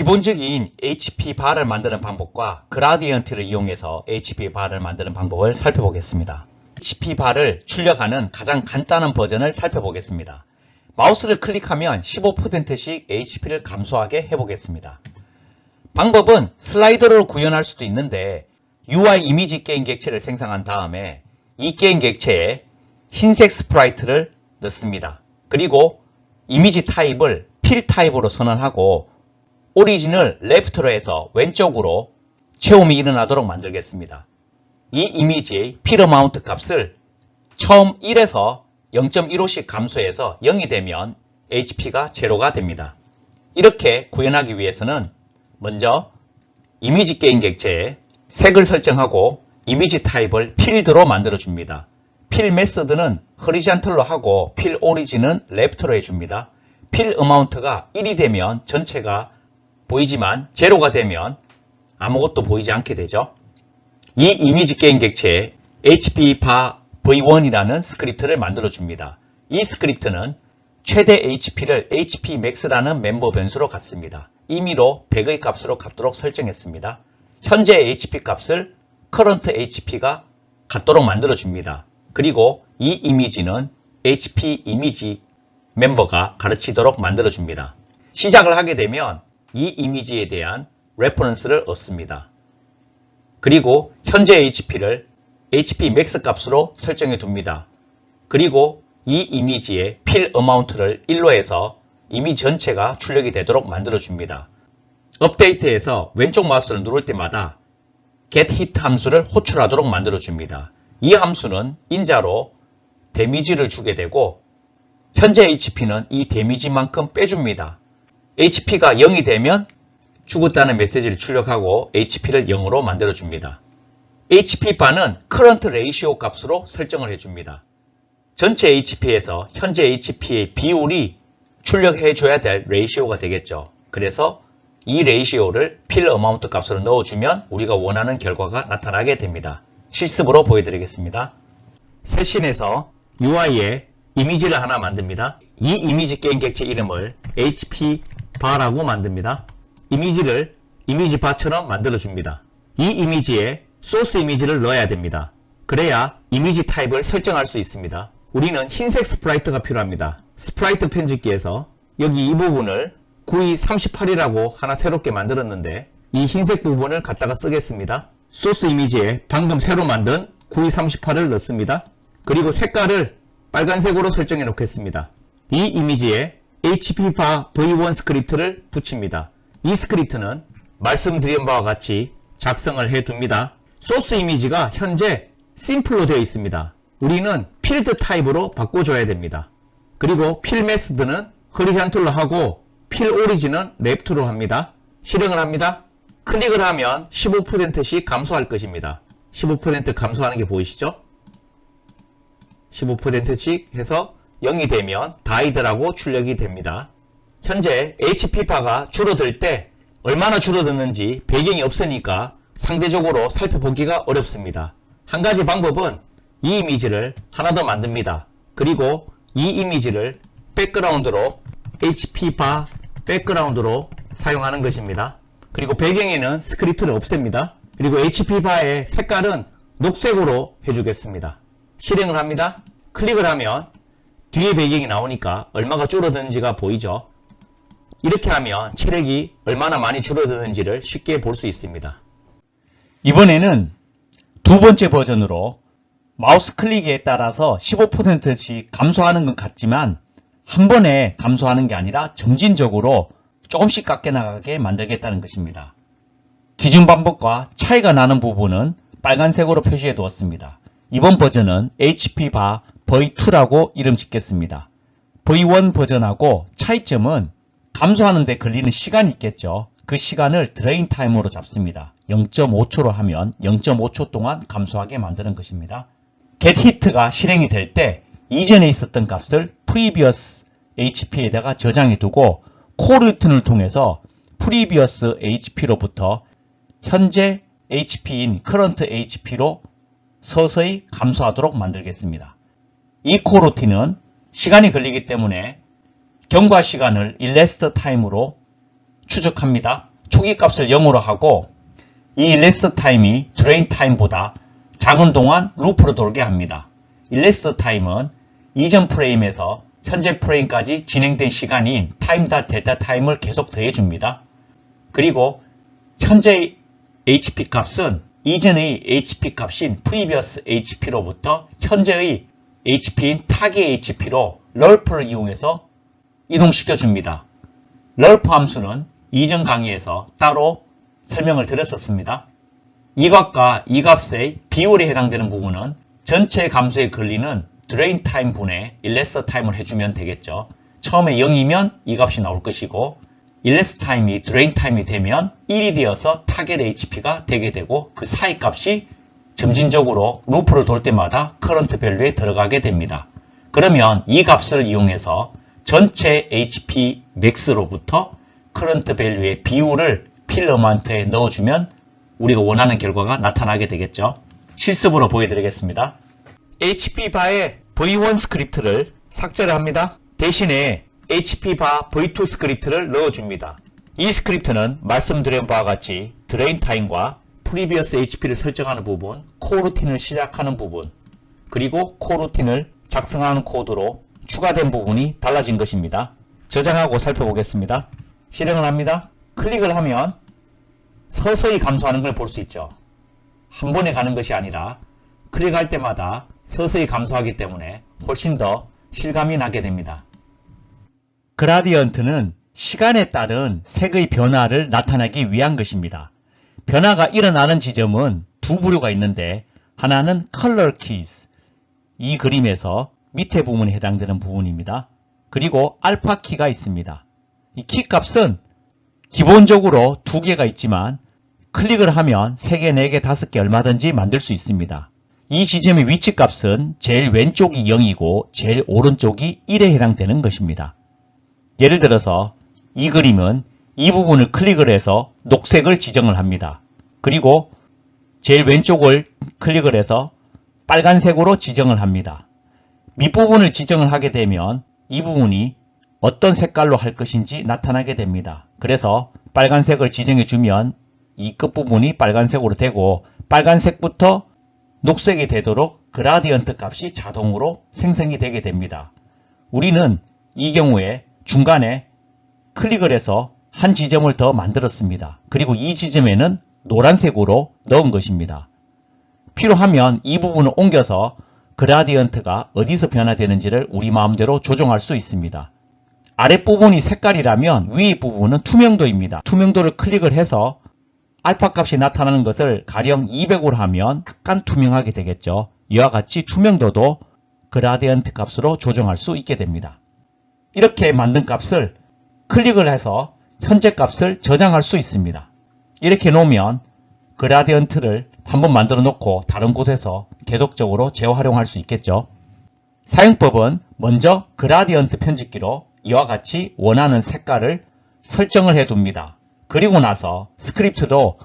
기본적인 HP 바를 만드는 방법과 그라디언트를 이용해서 HP 바를 만드는 방법을 살펴보겠습니다. HP 바를 출력하는 가장 간단한 버전을 살펴보겠습니다. 마우스를 클릭하면 15%씩 HP를 감소하게 해보겠습니다. 방법은 슬라이더로 구현할 수도 있는데 UI 이미지 게임 객체를 생성한 다음에 이 게임 객체에 흰색 스프라이트를 넣습니다. 그리고 이미지 타입을 필 타입으로 선언하고 오리진을 레프트로 해서 왼쪽으로 체험이 일어나도록 만들겠습니다. 이 이미지의 필 어마운트 값을 처음 1에서 0.15씩 감소해서 0이 되면 HP가 제로가 됩니다. 이렇게 구현하기 위해서는 먼저 이미지 게임 객체에 색을 설정하고 이미지 타입을 필드로 만들어줍니다. 필 메서드는 허리잔털로 하고 필 오리진은 레프트로 해줍니다. 필 어마운트가 1이 되면 전체가 보이지만 제로가 되면 아무것도 보이지 않게 되죠. 이 이미지 게임 객체에 HP 바 v1이라는 스크립트를 만들어줍니다. 이 스크립트는 최대 HP를 HP max라는 멤버 변수로 갖습니다. 임의로 100의 값으로 갖도록 설정했습니다. 현재 HP 값을 current HP가 갖도록 만들어줍니다. 그리고 이 이미지는 HP 이미지 멤버가 가르치도록 만들어줍니다. 시작을 하게 되면 이 이미지에 대한 레퍼런스를 얻습니다. 그리고 현재 HP를 HP max 값으로 설정해 둡니다. 그리고 이 이미지의 필 어마운트를 1로 해서 이미지 전체가 출력이 되도록 만들어 줍니다. 업데이트에서 왼쪽 마우스를 누를 때마다 getHit 함수를 호출하도록 만들어 줍니다. 이 함수는 인자로 데미지를 주게 되고 현재 HP는 이 데미지만큼 빼줍니다. HP가 0이 되면 죽었다는 메시지를 출력하고 HP를 0으로 만들어 줍니다. HP 바는 current ratio 값으로 설정을 해줍니다. 전체 HP에서 현재 HP의 비율이 출력해 줘야 될 레이시오가 되겠죠. 그래서 이 레이시오를 필 어마운트 값으로 넣어주면 우리가 원하는 결과가 나타나게 됩니다. 실습으로 보여드리겠습니다. 세신에서 UI에 이미지를 하나 만듭니다. 이 이미지 게임 객체 이름을 HP 바라고 만듭니다. 이미지를 이미지 바처럼 만들어줍니다. 이 이미지에 소스 이미지를 넣어야 됩니다. 그래야 이미지 타입을 설정할 수 있습니다. 우리는 흰색 스프라이트가 필요합니다. 스프라이트 편집기에서 여기 이 부분을 9238이라고 하나 새롭게 만들었는데 이 흰색 부분을 갖다가 쓰겠습니다. 소스 이미지에 방금 새로 만든 9238을 넣습니다. 그리고 색깔을 빨간색으로 설정해 놓겠습니다. 이 이미지에 HP 바 v1 스크립트를 붙입니다. 이 스크립트는 말씀드린 바와 같이 작성을 해 둡니다. 소스 이미지가 현재 심플로 되어 있습니다. 우리는 필드 타입으로 바꿔줘야 됩니다. 그리고 필 메서드는 허리잔털로 하고 필 오리진은 레프트로 합니다. 실행을 합니다. 클릭을 하면 15%씩 감소할 것입니다. 15% 감소하는 게 보이시죠? 15%씩 해서 0이 되면 다이드라고 출력이 됩니다. 현재 HP 바가 줄어들 때 얼마나 줄어드는지 배경이 없으니까 상대적으로 살펴보기가 어렵습니다. 한 가지 방법은 이 이미지를 하나 더 만듭니다. 그리고 이 이미지를 백그라운드로 HP 바 백그라운드로 사용하는 것입니다. 그리고 배경에는 스크립트를 없앱니다. 그리고 HP 바의 색깔은 녹색으로 해주겠습니다. 실행을 합니다. 클릭을 하면 뒤에 배경이 나오니까 얼마가 줄어드는지가 보이죠. 이렇게 하면 체력이 얼마나 많이 줄어드는지를 쉽게 볼 수 있습니다. 이번에는 두 번째 버전으로 마우스 클릭에 따라서 15%씩 감소하는 것 같지만 한 번에 감소하는 게 아니라 점진적으로 조금씩 깎여 나가게 만들겠다는 것입니다. 기존 방법과 차이가 나는 부분은 빨간색으로 표시해 두었습니다. 이번 버전은 HP 바 V2라고 이름 짓겠습니다. V1 버전하고 차이점은 감소하는 데 걸리는 시간이 있겠죠. 그 시간을 드레인 타임으로 잡습니다. 0.5초로 하면 0.5초 동안 감소하게 만드는 것입니다. getHit가 실행이 될 때 이전에 있었던 값을 previous HP에다가 저장해 두고 콜루튼을 통해서 previous HP로부터 현재 HP인 current HP로 서서히 감소하도록 만들겠습니다. 이 코루틴은 시간이 걸리기 때문에 경과 시간을 elapsed time으로 추적합니다. 초기 값을 0으로 하고 이 일레스 타임이 드레인 타임보다 작은 동안 루프로 돌게 합니다. 일레스 타임은 이전 프레임에서 현재 프레임까지 진행된 시간인 타임.델타 타임을 계속 더해줍니다. 그리고 현재의 HP 값은 이전의 HP 값인 previous HP로부터 현재의 HP인 타겟 HP로 럴프를 이용해서 이동시켜 줍니다. 럴프 함수는 이전 강의에서 따로 설명을 드렸었습니다. 이 값과 이 값의 비율에 해당되는 부분은 전체 감소에 걸리는 드레인 타임 분의 일레스 타임을 해주면 되겠죠. 처음에 0이면 이 값이 나올 것이고 일레스 타임이 드레인 타임이 되면 1이 되어서 타겟 HP가 되게 되고 그 사이 값이 점진적으로 루프를 돌 때마다 커런트 밸류에 들어가게 됩니다. 그러면 이 값을 이용해서 전체 HP max로부터 커런트 밸류의 비율을 필러먼트에 넣어주면 우리가 원하는 결과가 나타나게 되겠죠. 실습으로 보여드리겠습니다. HP바의 V1 스크립트를 삭제를 합니다. 대신에 HP바 V2 스크립트를 넣어줍니다. 이 스크립트는 말씀드린 바와 같이 드레인 타임과 프리비어스 HP를 설정하는 부분, 코루틴을 시작하는 부분, 그리고 코루틴을 작성하는 코드로 추가된 부분이 달라진 것입니다. 저장하고 살펴보겠습니다. 실행을 합니다. 클릭을 하면 서서히 감소하는 걸 볼 수 있죠. 한 번에 가는 것이 아니라 클릭할 때마다 서서히 감소하기 때문에 훨씬 더 실감이 나게 됩니다. 그라디언트는 시간에 따른 색의 변화를 나타내기 위한 것입니다. 변화가 일어나는 지점은 두 부류가 있는데 하나는 컬러 키즈, 이 그림에서 밑에 부분에 해당되는 부분입니다. 그리고 알파 키가 있습니다. 이 키 값은 기본적으로 두 개가 있지만 클릭을 하면 3개, 4개, 5개 얼마든지 만들 수 있습니다. 이 지점의 위치 값은 제일 왼쪽이 0이고 제일 오른쪽이 1에 해당되는 것입니다. 예를 들어서 이 그림은 이 부분을 클릭을 해서 녹색을 지정을 합니다. 그리고 제일 왼쪽을 클릭을 해서 빨간색으로 지정을 합니다. 밑부분을 지정을 하게 되면 이 부분이 어떤 색깔로 할 것인지 나타나게 됩니다. 그래서 빨간색을 지정해 주면 이 끝부분이 빨간색으로 되고 빨간색부터 녹색이 되도록 그라디언트 값이 자동으로 생성이 되게 됩니다. 우리는 이 경우에 중간에 클릭을 해서 한 지점을 더 만들었습니다. 그리고 이 지점에는 노란색으로 넣은 것입니다. 필요하면 이 부분을 옮겨서 그라디언트가 어디서 변화되는지를 우리 마음대로 조정할 수 있습니다. 아랫부분이 색깔이라면 위의 부분은 투명도입니다. 투명도를 클릭을 해서 알파 값이 나타나는 것을 가령 200으로 하면 약간 투명하게 되겠죠. 이와 같이 투명도도 그라디언트 값으로 조정할 수 있게 됩니다. 이렇게 만든 값을 클릭을 해서 현재 값을 저장할 수 있습니다. 이렇게 놓으면 그라디언트를 한번 만들어 놓고 다른 곳에서 계속적으로 재활용할 수 있겠죠. 사용법은 먼저 그라디언트 편집기로 이와 같이 원하는 색깔을 설정을 해 둡니다. 그리고 나서 스크립트도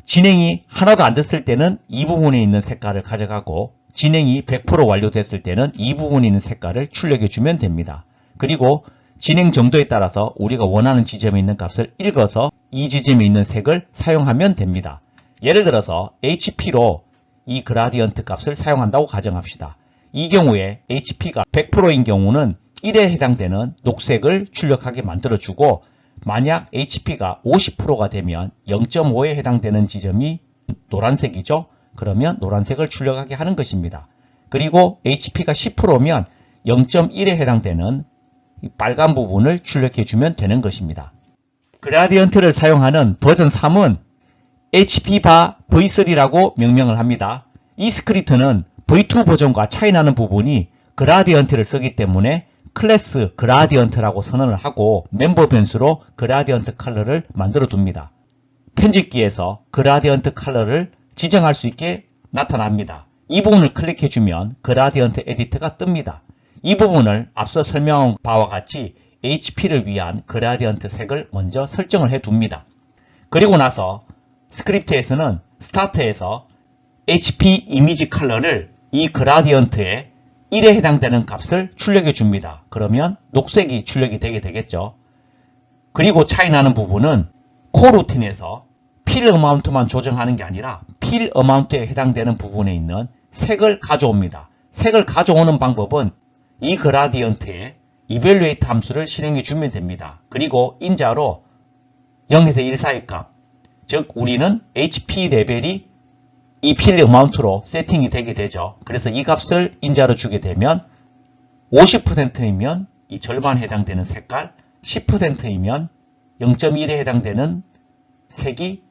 진행이 하나도 안 됐을 때는 이 부분에 있는 색깔을 가져가고 진행이 100% 완료됐을 때는 이 부분에 있는 색깔을 출력해 주면 됩니다. 그리고 진행 정도에 따라서 우리가 원하는 지점에 있는 값을 읽어서 이 지점에 있는 색을 사용하면 됩니다. 예를 들어서 HP로 이 그라디언트 값을 사용한다고 가정합시다. 이 경우에 HP가 100%인 경우는 1에 해당되는 녹색을 출력하게 만들어주고 만약 HP가 50%가 되면 0.5에 해당되는 지점이 노란색이죠. 그러면 노란색을 출력하게 하는 것입니다. 그리고 HP가 10%면 0.1에 해당되는 빨간 부분을 출력해주면 되는 것입니다. 그라디언트를 사용하는 버전 3은 HP바 V3라고 명명을 합니다. 이 스크립트는 V2 버전과 차이나는 부분이 그라디언트를 쓰기 때문에 클래스 그라디언트라고 선언을 하고 멤버 변수로 그라디언트 컬러를 만들어 둡니다. 편집기에서 그라디언트 컬러를 지정할 수 있게 나타납니다. 이 부분을 클릭해주면 그라디언트 에디터가 뜹니다. 이 부분을 앞서 설명한 바와 같이 HP를 위한 그라디언트 색을 먼저 설정을 해 둡니다. 그리고 나서 스크립트에서는 스타트에서 HP 이미지 컬러를 이 그라디언트에 1에 해당되는 값을 출력해 줍니다. 그러면 녹색이 출력이 되게 되겠죠. 그리고 차이 나는 부분은 코루틴에서 필 어마운트만 조정하는 게 아니라 필 어마운트에 해당되는 부분에 있는 색을 가져옵니다. 색을 가져오는 방법은 이 그라디언트에 이벨루에이트 함수를 실행해 주면 됩니다. 그리고 인자로 0에서 1 사이 값, 즉 우리는 HP 레벨이 이 필 어마운트로 세팅이 되게 되죠. 그래서 이 값을 인자로 주게 되면 50%이면 이 절반에 해당되는 색깔, 10%이면 0.1에 해당되는 색이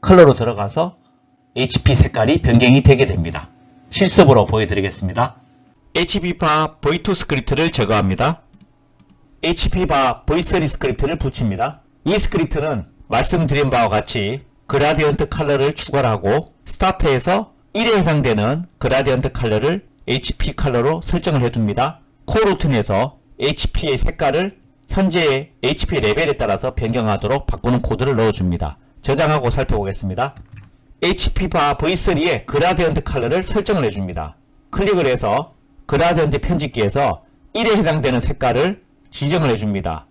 컬러로 들어가서 HP 색깔이 변경이 되게 됩니다. 실습으로 보여드리겠습니다. HP바 V2 스크립트를 제거합니다. HP바 V3 스크립트를 붙입니다. 이 스크립트는 말씀드린 바와 같이 그라디언트 컬러를 추가하고 스타트에서 1에 해당되는 그라디언트 컬러를 HP 컬러로 설정을 해줍니다. 코루틴에서 HP의 색깔을 현재의 HP 레벨에 따라서 변경하도록 바꾸는 코드를 넣어줍니다. 저장하고 살펴보겠습니다. HP바 V3에 그라디언트 컬러를 설정을 해줍니다. 클릭을 해서 그라디언트 편집기에서 1에 해당되는 색깔을 지정을 해줍니다.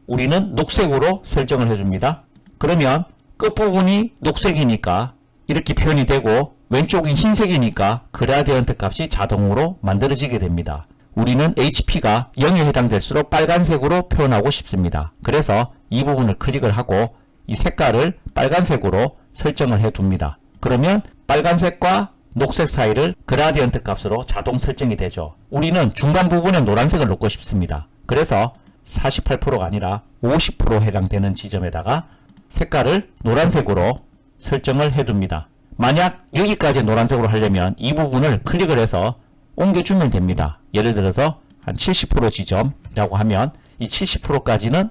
우리는 녹색으로 설정을 해줍니다. 그러면 끝부분이 녹색이니까 이렇게 표현이 되고 왼쪽이 흰색이니까 그라디언트 값이 자동으로 만들어지게 됩니다. 우리는 HP가 0에 해당될수록 빨간색으로 표현하고 싶습니다. 그래서 이 부분을 클릭을 하고 이 색깔을 빨간색으로 설정을 해둡니다. 그러면 빨간색과 녹색 사이를 그라디언트 값으로 자동 설정이 되죠. 우리는 중간 부분에 노란색을 넣고 싶습니다. 그래서 48%가 아니라 50% 해당되는 지점에다가 색깔을 노란색으로 설정을 해둡니다. 만약 여기까지 노란색으로 하려면 이 부분을 클릭을 해서 옮겨주면 됩니다. 예를 들어서 한 70% 지점이라고 하면 이 70%까지는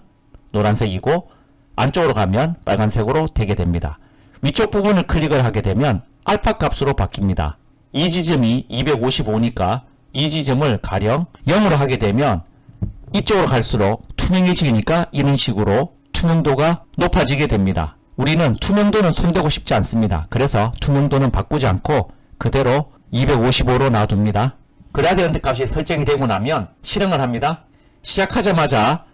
노란색이고 안쪽으로 가면 빨간색으로 되게 됩니다. 위쪽 부분을 클릭을 하게 되면 알파 값으로 바뀝니다. 이 지점이 255니까 이 지점을 가령 0으로 하게 되면 이쪽으로 갈수록 투명해지니까 이런 식으로 투명도가 높아지게 됩니다. 우리는 투명도는 손대고 싶지 않습니다. 그래서 투명도는 바꾸지 않고 그대로 255로 놔둡니다. 그라디언트 값이 설정이 되고 나면 실행을 합니다. 시작하자마자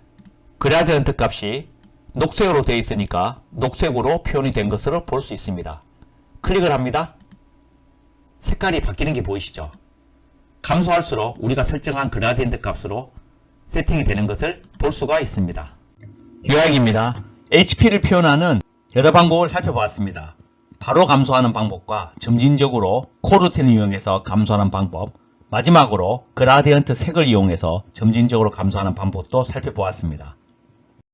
그라디언트 값이 녹색으로 되어 있으니까 녹색으로 표현이 된 것으로 볼 수 있습니다. 클릭을 합니다. 색깔이 바뀌는 게 보이시죠? 감소할수록 우리가 설정한 그라디언트 값으로 세팅이 되는 것을 볼 수가 있습니다. 요약입니다. HP를 표현하는 여러 방법을 살펴보았습니다. 바로 감소하는 방법과 점진적으로 코루틴을 이용해서 감소하는 방법, 마지막으로 그라디언트 색을 이용해서 점진적으로 감소하는 방법도 살펴보았습니다.